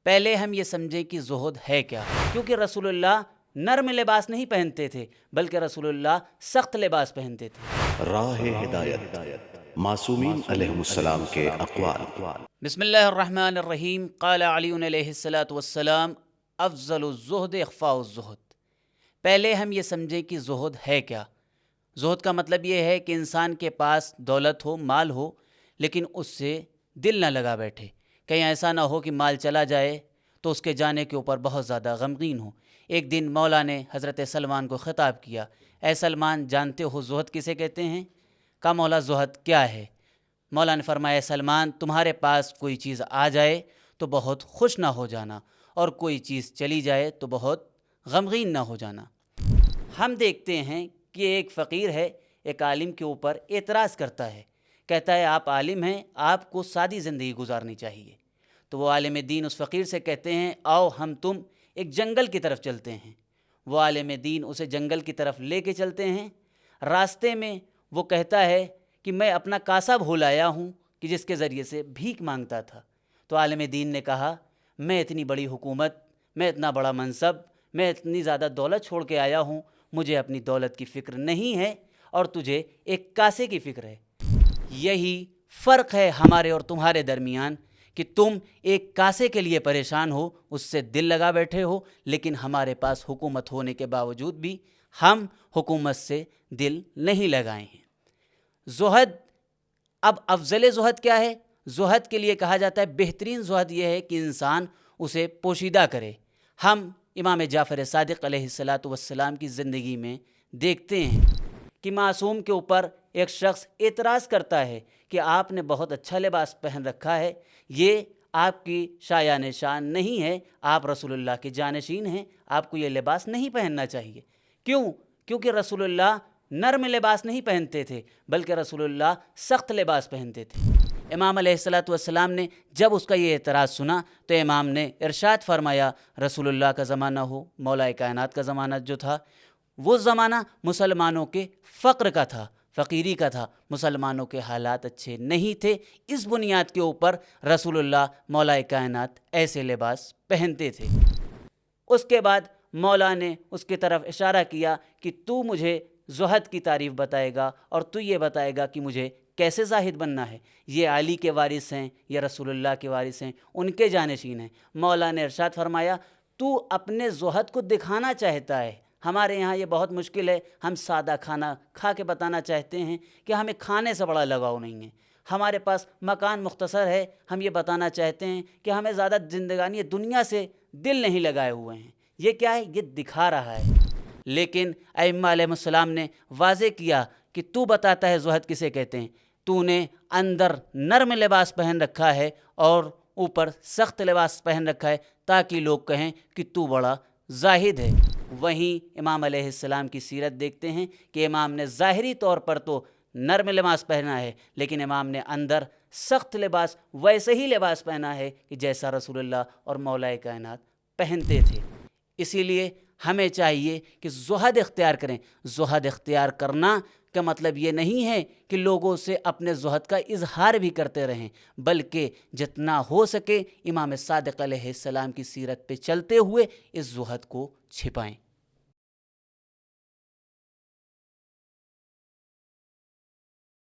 پہلے ہم یہ سمجھیں کہ زہد ہے کیا، کیونکہ رسول اللہ نرم لباس نہیں پہنتے تھے بلکہ رسول اللہ سخت لباس پہنتے تھے۔ راہ ہدایت، معصومین علیہ السلام کے اقوال۔ بسم اللہ الرحمن الرحیم۔ قال علی علیہ الصلاۃ والسلام افضل الزہد اخفاء الزہد۔ پہلے ہم یہ سمجھیں کہ زہد ہے کیا۔ زہد کا مطلب یہ ہے کہ انسان کے پاس دولت ہو، مال ہو، لیکن اس سے دل نہ لگا بیٹھے۔ کہیں ایسا نہ ہو کہ مال چلا جائے تو اس کے جانے کے اوپر بہت زیادہ غمگین ہو۔ ایک دن مولا نے حضرت سلمان کو خطاب کیا، اے سلمان، جانتے ہو زہد کسے کہتے ہیں؟ کہا مولا زہد کیا ہے؟ مولا نے فرمایا، اے سلمان، تمہارے پاس کوئی چیز آ جائے تو بہت خوش نہ ہو جانا، اور کوئی چیز چلی جائے تو بہت غمگین نہ ہو جانا۔ ہم دیکھتے ہیں کہ ایک فقیر ہے، ایک عالم کے اوپر اعتراض کرتا ہے، کہتا ہے آپ عالم ہیں، آپ کو سادی زندگی گزارنی چاہیے۔ تو وہ عالم دین اس فقیر سے کہتے ہیں آؤ ہم تم ایک جنگل کی طرف چلتے ہیں۔ وہ عالم دین اسے جنگل کی طرف لے کے چلتے ہیں۔ راستے میں وہ کہتا ہے کہ میں اپنا کاسہ بھول آیا ہوں کہ جس کے ذریعے سے بھیک مانگتا تھا۔ تو عالم دین نے کہا، میں اتنی بڑی حکومت، میں اتنا بڑا منصب، میں اتنی زیادہ دولت چھوڑ کے آیا ہوں، مجھے اپنی دولت کی فکر نہیں ہے اور تجھے ایک کاسے کی فکر ہے۔ یہی فرق ہے ہمارے اور تمہارے درمیان کہ تم ایک کاسے کے لیے پریشان ہو، اس سے دل لگا بیٹھے ہو، لیکن ہمارے پاس حکومت ہونے کے باوجود بھی ہم حکومت سے دل نہیں لگائے ہیں۔ زہد، اب افضل زہد کیا ہے؟ زہد کے لیے کہا جاتا ہے بہترین زہد یہ ہے کہ انسان اسے پوشیدہ کرے۔ ہم امام جعفر صادق علیہ الصلاۃ والسلام کی زندگی میں دیکھتے ہیں کہ معصوم کے اوپر ایک شخص اعتراض کرتا ہے کہ آپ نے بہت اچھا لباس پہن رکھا ہے، یہ آپ کی شایان شان نہیں ہے، آپ رسول اللہ کے جانشین ہیں، آپ کو یہ لباس نہیں پہننا چاہیے۔ کیوں؟ کیونکہ رسول اللہ نرم لباس نہیں پہنتے تھے بلکہ رسول اللہ سخت لباس پہنتے تھے۔ امام علیہ الصلاۃ والسلام نے جب اس کا یہ اعتراض سنا تو امام نے ارشاد فرمایا، رسول اللہ کا زمانہ ہو، مولا کائنات کا زمانہ جو تھا، وہ زمانہ مسلمانوں کے فقر کا تھا، فقیری کا تھا، مسلمانوں کے حالات اچھے نہیں تھے، اس بنیاد کے اوپر رسول اللہ مولا کائنات ایسے لباس پہنتے تھے۔ اس کے بعد مولا نے اس کی طرف اشارہ کیا کہ تو مجھے زہد کی تعریف بتائے گا اور تو یہ بتائے گا کہ مجھے کیسے زاہد بننا ہے۔ یہ علی کے وارث ہیں، یہ رسول اللہ کے وارث ہیں، ان کے جانشین ہیں۔ مولا نے ارشاد فرمایا، تو اپنے زہد کو دکھانا چاہتا ہے، ہمارے یہاں یہ بہت مشکل ہے، ہم سادہ کھانا کھا کے بتانا چاہتے ہیں کہ ہمیں کھانے سے بڑا لگاؤ نہیں ہے، ہمارے پاس مکان مختصر ہے، ہم یہ بتانا چاہتے ہیں کہ ہمیں زیادہ زندگانی دنیا سے دل نہیں لگائے ہوئے ہیں۔ یہ کیا ہے؟ یہ دکھا رہا ہے۔ لیکن ائمہ علیہ السلام نے واضح کیا کہ تو بتاتا ہے زہد کسے کہتے ہیں، تو نے اندر نرم لباس پہن رکھا ہے اور اوپر سخت لباس پہن رکھا ہے تاکہ لوگ کہیں کہ تو بڑا زاہد ہے۔ وہیں امام علیہ السلام کی سیرت دیکھتے ہیں کہ امام نے ظاہری طور پر تو نرم لباس پہنا ہے، لیکن امام نے اندر سخت لباس، ویسے ہی لباس پہنا ہے کہ جیسا رسول اللہ اور مولا کائنات پہنتے تھے۔ اسی لیے ہمیں چاہیے کہ زہد اختیار کریں۔ زہد اختیار کرنا کا مطلب یہ نہیں ہے کہ لوگوں سے اپنے زہد کا اظہار بھی کرتے رہیں، بلکہ جتنا ہو سکے امام صادق علیہ السلام کی سیرت پہ چلتے ہوئے اس زہد کو چھپائیں۔